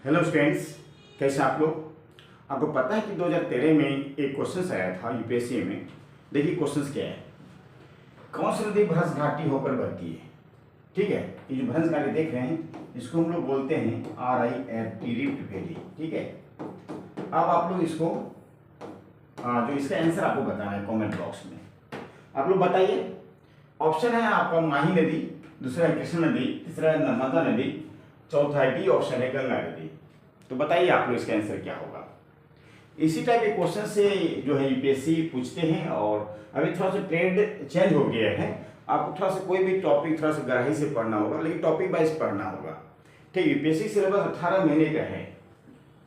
Hello students, कैसे आप लोग। आपको पता है कि 2013 में एक क्वेश्चन आया था यूपीएससी में। देखिए क्वेश्चन क्या है, कौन सी नदी भ्रंश घाटी होकर बहती है। ठीक है, ये जो भ्रंश घाटी देख रहे हैं इसको हम लोग बोलते हैं RIFT, रिफ्ट वैली। ठीक है, अब आप लोग इसको जो इसका आंसर आपको बताना है कमेंट बॉक्स में। आप लोग बताइए। ऑप्शन है आपका माही नदी, दूसरा है कृष्ण नदी, तीसरा है नर्मदा नदी, चौथा है डी ऑप्शन है गंगा नदी। तो बताइए आप लोग इसका आंसर क्या होगा। इसी टाइप के क्वेश्चन से जो है यूपीएससी पूछते हैं, और अभी थोड़ा सा ट्रेंड चेंज हो गया है। आपको थोड़ा सा कोई भी टॉपिक थोड़ा सा गहराई से पढ़ना होगा, लेकिन टॉपिक वाइज पढ़ना होगा। ठीक, यूपीएससी सिलेबस 18 महीने का है।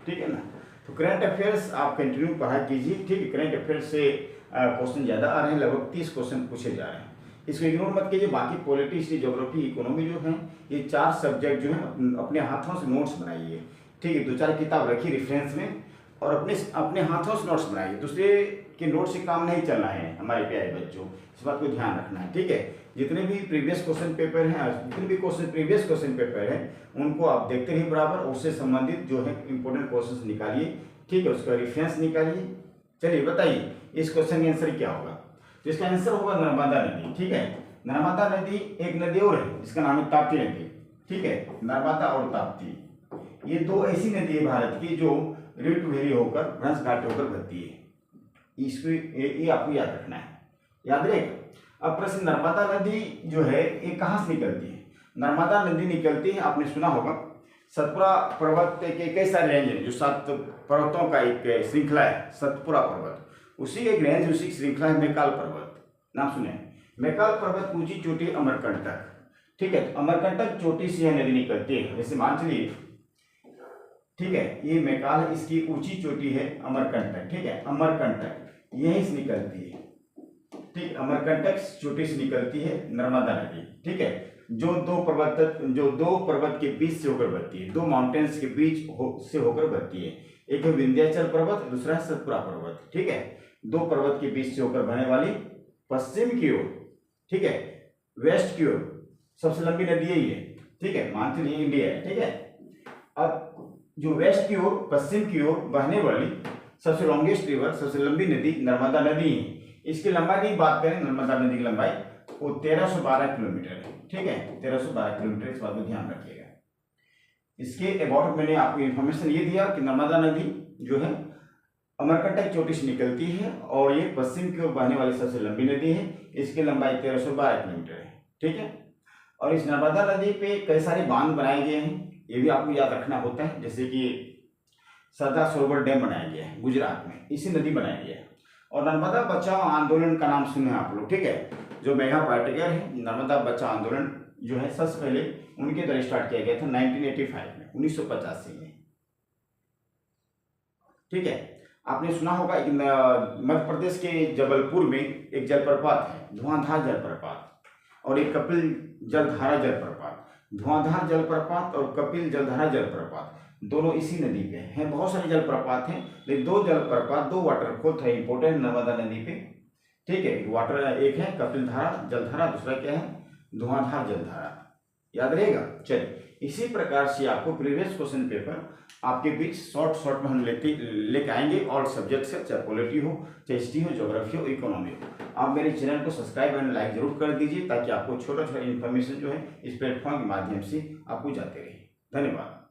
ठीक है ना, तो करंट अफेयर्स आप कंटिन्यू पढ़ा कीजिए। ठीक है, करंट अफेयर्स से क्वेश्चन ज़्यादा आ रहे हैं, लगभग 30 क्वेश्चन पूछे जा रहे हैं। इसको इग्नोर मत कीजिए। बाकी पॉलिटी, हिस्ट्री, ज्योग्राफी, इकोनॉमी जो है, ये 4 सब्जेक्ट जो है अपने हाथों से नोट्स बनाइए। ठीक है, 2-4 किताब रखिए रेफरेंस में, और अपने हाथों से नोट्स बनाइए। दूसरे के नोट से काम नहीं चलना है हमारे प्यारे बच्चों, इस बात को ध्यान रखना है। ठीक है, जितने भी प्रीवियस क्वेश्चन पेपर हैं, जितने भी प्रीवियस क्वेश्चन पेपर हैं, उनको आप देखते रहिए बराबर, और उससे संबंधित जो है इंपॉर्टेंट क्वेश्चन निकालिए। ठीक है, उसका रेफरेंस निकालिए। चलिए बताइए इस क्वेश्चन का आंसर क्या होगा। तो इसका आंसर होगा नर्मदा नदी। ठीक है, नर्मदा नदी एक नदी और है, इसका नाम है ताप्ती नदी। ठीक है, नर्मदा और ताप्ती, ये 2 ऐसी नदी है भारत की जो रिफ्ट वैली होकर, भ्रंश घाटी होकर बहती है। इसको ये आपको याद रखना है, याद रहेगा। अब प्रश्न, नर्मदा नदी जो है ये कहाँ से निकलती है। नर्मदा नदी निकलती है, आपने सुना होगा, सतपुरा पर्वत के कई सारे रेंज हैं, जो 7 पर्वतों का एक श्रृंखला है सतपुरा पर्वत, उसी एक रेंज, उसी श्रृंखला है मैकाल पर्वत। नाम सुने, मैकाल पर्वत ऊंची चोटी अमरकंटक। ठीक है, तो अमरकंटक चोटी से यह नदी निकलती है, जैसे मान चलिए। ठीक है, ये मैकाल, इसकी ऊंची चोटी है अमरकंटक। ठीक है, अमरकंटक यहीं से निकलती है। ठीक, अमरकंटक चोटी से निकलती है नर्मदा नदी। ठीक है, जो दो पर्वत के बीच से होकर बहती है, 2 माउंटेन्स के बीच से होकर बहती है। एक है विंध्याचल पर्वत, दूसरा है सतपुरा पर्वत। ठीक है, 2 पर्वत के बीच से होकर बहने वाली पश्चिम की ओर, ठीक है, वेस्ट की ओर सबसे लंबी नदी यही है। ठीक है, मान चलिए इंडिया है। ठीक है, अब जो वेस्ट की ओर, पश्चिम की ओर बहने वाली सबसे लॉन्गेस्ट रिवर, सबसे लंबी नदी नर्मदा नदी है। इसकी लंबाई की बात करें, नर्मदा नदी की लंबाई वो 1312 किलोमीटर है। ठीक है, 1312 किलोमीटर, इस बात को ध्यान रखिएगा। इसके अबाउट मैंने आपको इन्फॉर्मेशन ये दिया कि नर्मदा नदी जो है अमरकंटक चोटी से निकलती है, और ये पश्चिम की ओर बहने वाली सबसे लंबी नदी है। इसकी लंबाई 1312 किलोमीटर है। ठीक है, और इस नर्मदा नदी पे कई सारे बांध बनाए गए हैं, ये भी आपको याद रखना होता है। जैसे कि सरदार सरोवर डैम बनाया गया है गुजरात में, इसी नदी बनाया गया है। और नर्मदा बचाओ आंदोलन का नाम सुने आप लोग। ठीक है, जो मेघा पाटकर है, नर्मदा बचाओ आंदोलन जो है सबसे पहले उनके द्वारा स्टार्ट किया गया था 1985 में, 1985 में। ठीक है, आपने सुना होगा कि मध्य प्रदेश के जबलपुर में एक जलप्रपात है, धुआंधार जलप्रपात, और एक कपिल जलधारा जलप्रपात। धुआंधार जलप्रपात और कपिल जलधारा जलप्रपात दोनों इसी नदी पे हैं। बहुत सारे जलप्रपात हैं, लेकिन 2 जलप्रपात, 2 वाटरफॉल था इंपोर्टेंट नर्मदा नदी पे। ठीक है, एक है कपिल धारा जलधारा, दूसरा क्या है धुआंधार जलधारा, याद रहेगा। चलिए, इसी प्रकार से आपको प्रीवियस क्वेश्चन पेपर आपके बीच शॉर्ट में हम लेके आएंगे, ऑल सब्जेक्ट से, चाहे पॉलिटी हो, चाहे हिस्ट्री हो, ज्योग्राफी हो, इकोनॉमी हो। आप मेरे चैनल को सब्सक्राइब एंड लाइक जरूर कर दीजिए, ताकि आपको छोटा छोटा इन्फॉर्मेशन जो है इस प्लेटफॉर्म के माध्यम से आपको जाते रहे। धन्यवाद।